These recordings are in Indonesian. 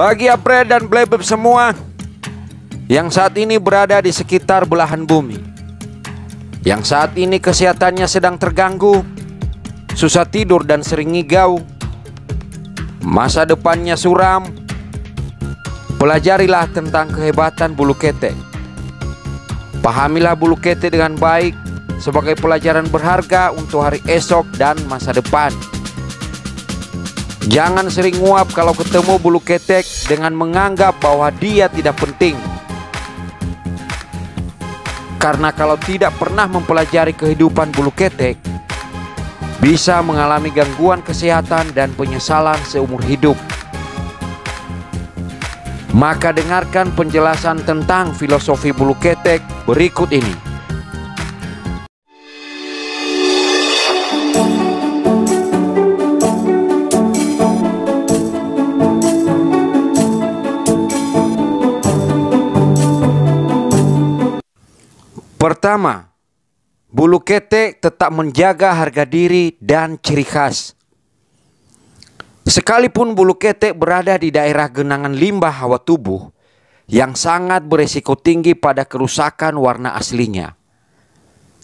Bagi Apre dan Plebeb semua yang saat ini berada di sekitar belahan bumi, yang saat ini kesehatannya sedang terganggu, susah tidur dan sering ngigau, masa depannya suram, pelajarilah tentang kehebatan bulu ketek. Pahamilah bulu ketek dengan baik sebagai pelajaran berharga untuk hari esok dan masa depan. Jangan sering nguap kalau ketemu bulu ketek dengan menganggap bahwa dia tidak penting. Karena kalau tidak pernah mempelajari kehidupan bulu ketek, bisa mengalami gangguan kesehatan dan penyesalan seumur hidup. Maka dengarkan penjelasan tentang filosofi bulu ketek berikut ini. Pertama, bulu ketek tetap menjaga harga diri dan ciri khas. Sekalipun bulu ketek berada di daerah genangan limbah hawa tubuh yang sangat beresiko tinggi pada kerusakan warna aslinya,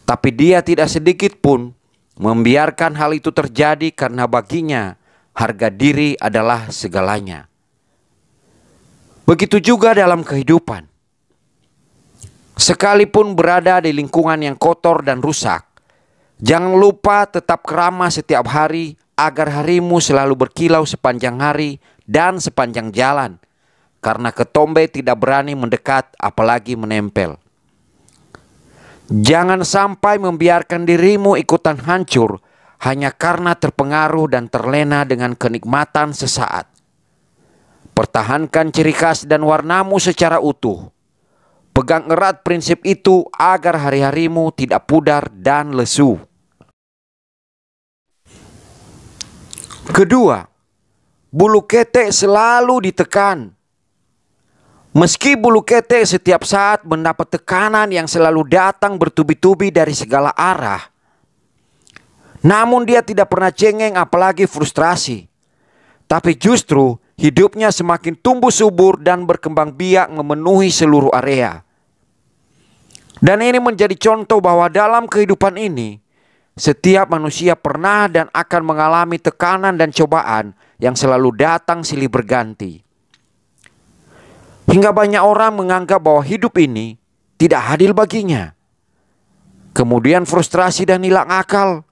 tapi dia tidak sedikit pun membiarkan hal itu terjadi karena baginya harga diri adalah segalanya. Begitu juga dalam kehidupan. Sekalipun berada di lingkungan yang kotor dan rusak, jangan lupa tetap keramah setiap hari agar harimu selalu berkilau sepanjang hari dan sepanjang jalan. Karena ketombe tidak berani mendekat apalagi menempel. Jangan sampai membiarkan dirimu ikutan hancur hanya karena terpengaruh dan terlena dengan kenikmatan sesaat. Pertahankan ciri khas dan warnamu secara utuh. Pegang erat prinsip itu agar hari-harimu tidak pudar dan lesu. Kedua, bulu ketek selalu ditekan. Meski bulu ketek setiap saat mendapat tekanan yang selalu datang bertubi-tubi dari segala arah, namun dia tidak pernah cengeng apalagi frustrasi. Tapi justru hidupnya semakin tumbuh subur dan berkembang biak memenuhi seluruh area. Dan ini menjadi contoh bahwa dalam kehidupan ini, setiap manusia pernah dan akan mengalami tekanan dan cobaan yang selalu datang silih berganti. Hingga banyak orang menganggap bahwa hidup ini tidak adil baginya. Kemudian frustrasi dan hilang akal,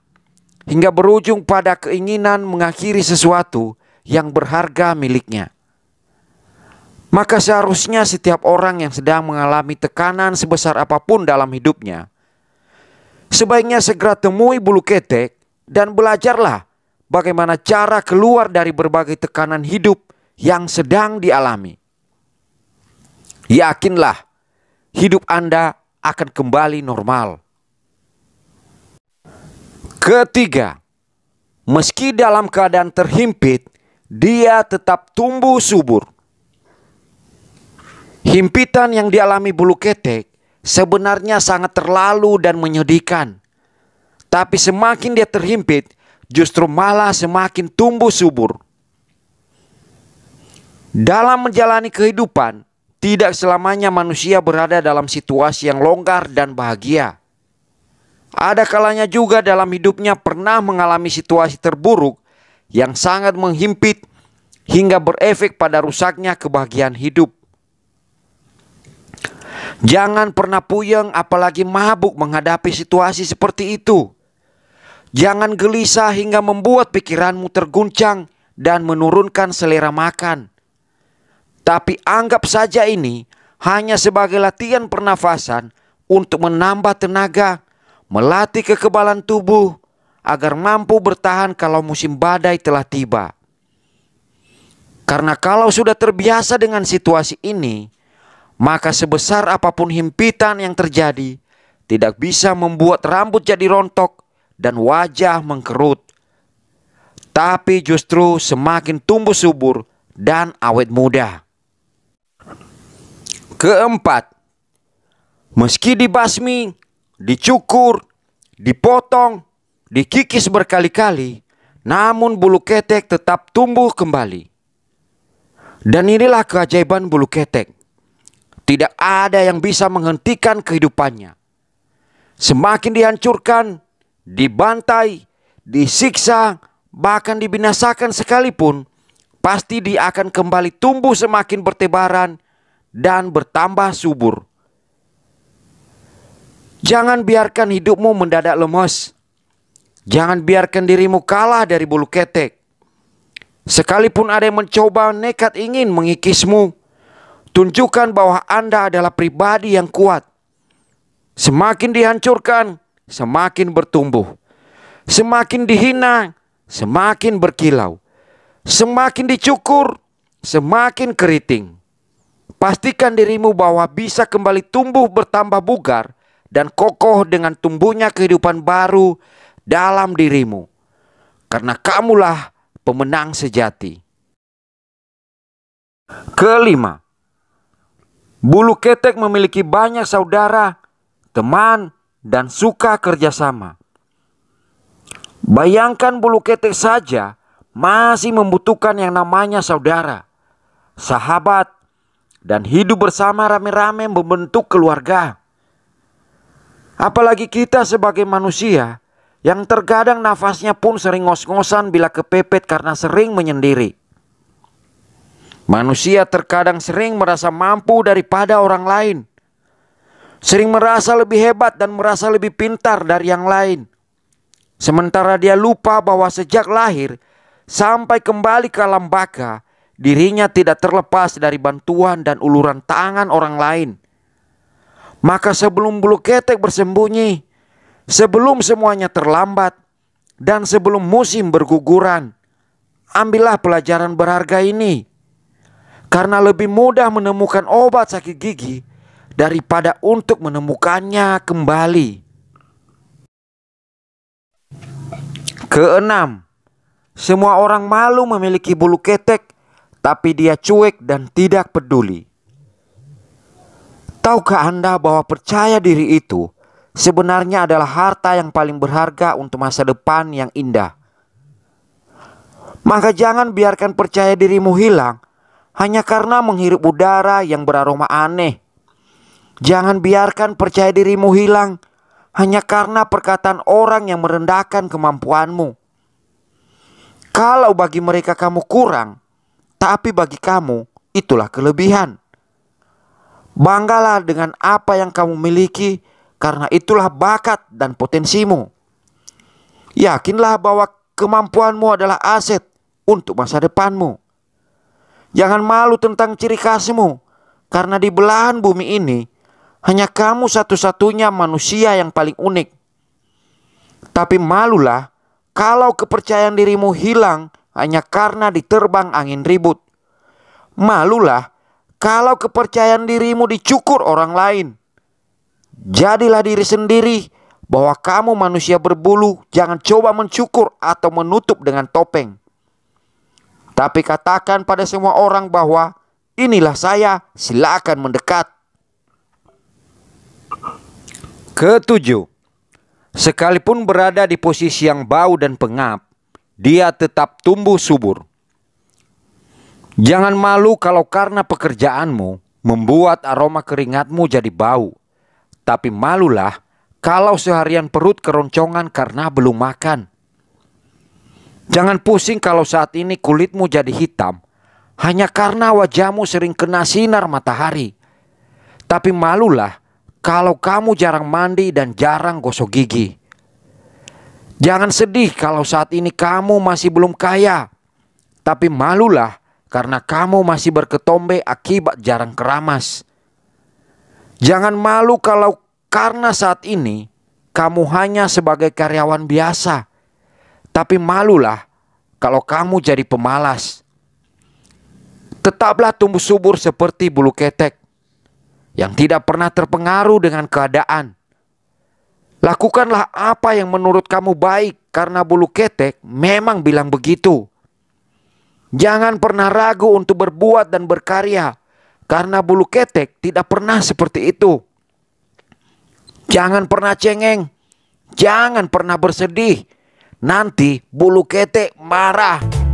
hingga berujung pada keinginan mengakhiri sesuatu yang berharga miliknya. Maka seharusnya setiap orang yang sedang mengalami tekanan sebesar apapun dalam hidupnya, sebaiknya segera temui bulu ketek dan belajarlah bagaimana cara keluar dari berbagai tekanan hidup yang sedang dialami. Yakinlah, hidup Anda akan kembali normal. Ketiga, meski dalam keadaan terhimpit, dia tetap tumbuh subur. Himpitan yang dialami bulu ketek sebenarnya sangat terlalu dan menyedihkan. Tapi semakin dia terhimpit, justru malah semakin tumbuh subur. Dalam menjalani kehidupan, tidak selamanya manusia berada dalam situasi yang longgar dan bahagia. Ada kalanya juga dalam hidupnya pernah mengalami situasi terburuk yang sangat menghimpit hingga berefek pada rusaknya kebahagiaan hidup. Jangan pernah puyeng apalagi mabuk menghadapi situasi seperti itu. Jangan gelisah hingga membuat pikiranmu terguncang dan menurunkan selera makan. Tapi anggap saja ini hanya sebagai latihan pernafasan untuk menambah tenaga, melatih kekebalan tubuh agar mampu bertahan kalau musim badai telah tiba. Karena kalau sudah terbiasa dengan situasi ini, maka sebesar apapun himpitan yang terjadi, tidak bisa membuat rambut jadi rontok dan wajah mengkerut. Tapi justru semakin tumbuh subur dan awet muda. Keempat, meski dibasmi, dicukur, dipotong, dikikis berkali-kali, namun bulu ketek tetap tumbuh kembali. Dan inilah keajaiban bulu ketek. Tidak ada yang bisa menghentikan kehidupannya. Semakin dihancurkan, dibantai, disiksa, bahkan dibinasakan sekalipun, pasti dia akan kembali tumbuh semakin bertebaran dan bertambah subur. Jangan biarkan hidupmu mendadak lemas. Jangan biarkan dirimu kalah dari bulu ketek. Sekalipun ada yang mencoba nekat ingin mengikismu, tunjukkan bahwa Anda adalah pribadi yang kuat. Semakin dihancurkan, semakin bertumbuh. Semakin dihina, semakin berkilau. Semakin dicukur, semakin keriting. Pastikan dirimu bahwa bisa kembali tumbuh bertambah bugar dan kokoh dengan tumbuhnya kehidupan baru dalam dirimu. Karena kamulah pemenang sejati. Kelima, bulu ketek memiliki banyak saudara, teman, dan suka kerjasama. Bayangkan bulu ketek saja masih membutuhkan yang namanya saudara, sahabat, dan hidup bersama rame-rame membentuk keluarga. Apalagi kita sebagai manusia yang terkadang nafasnya pun sering ngos-ngosan bila kepepet karena sering menyendiri. Manusia terkadang sering merasa mampu daripada orang lain. Sering merasa lebih hebat dan merasa lebih pintar dari yang lain. Sementara dia lupa bahwa sejak lahir sampai kembali ke alam baka, dirinya tidak terlepas dari bantuan dan uluran tangan orang lain. Maka sebelum bulu ketek bersembunyi, sebelum semuanya terlambat, dan sebelum musim berguguran, ambillah pelajaran berharga ini. Karena lebih mudah menemukan obat sakit gigi daripada untuk menemukannya kembali. Keenam, semua orang malu memiliki bulu ketek, tapi dia cuek dan tidak peduli. Tahukah Anda bahwa percaya diri itu sebenarnya adalah harta yang paling berharga untuk masa depan yang indah? Maka jangan biarkan percaya dirimu hilang hanya karena menghirup udara yang beraroma aneh. Jangan biarkan percaya dirimu hilang hanya karena perkataan orang yang merendahkan kemampuanmu. Kalau bagi mereka kamu kurang, tapi bagi kamu itulah kelebihan. Banggalah dengan apa yang kamu miliki, karena itulah bakat dan potensimu. Yakinlah bahwa kemampuanmu adalah aset untuk masa depanmu. Jangan malu tentang ciri khasmu, karena di belahan bumi ini hanya kamu satu-satunya manusia yang paling unik. Tapi malulah kalau kepercayaan dirimu hilang hanya karena diterbang angin ribut. Malulah kalau kepercayaan dirimu dicukur orang lain. Jadilah diri sendiri, bahwa kamu manusia berbulu. Jangan coba mencukur atau menutup dengan topeng. Tapi katakan pada semua orang bahwa inilah saya, silakan mendekat. Ketujuh, sekalipun berada di posisi yang bau dan pengap, dia tetap tumbuh subur. Jangan malu kalau karena pekerjaanmu membuat aroma keringatmu jadi bau. Tapi malulah kalau seharian perut keroncongan karena belum makan. Jangan pusing kalau saat ini kulitmu jadi hitam hanya karena wajahmu sering kena sinar matahari. Tapi malulah kalau kamu jarang mandi dan jarang gosok gigi. Jangan sedih kalau saat ini kamu masih belum kaya. Tapi malulah karena kamu masih berketombe akibat jarang keramas. Jangan malu kalau karena saat ini kamu hanya sebagai karyawan biasa. Tapi malulah kalau kamu jadi pemalas. Tetaplah tumbuh subur seperti bulu ketek yang tidak pernah terpengaruh dengan keadaan. Lakukanlah apa yang menurut kamu baik, karena bulu ketek memang bilang begitu. Jangan pernah ragu untuk berbuat dan berkarya, karena bulu ketek tidak pernah seperti itu. Jangan pernah cengeng, jangan pernah bersedih. Nanti bulu ketek marah.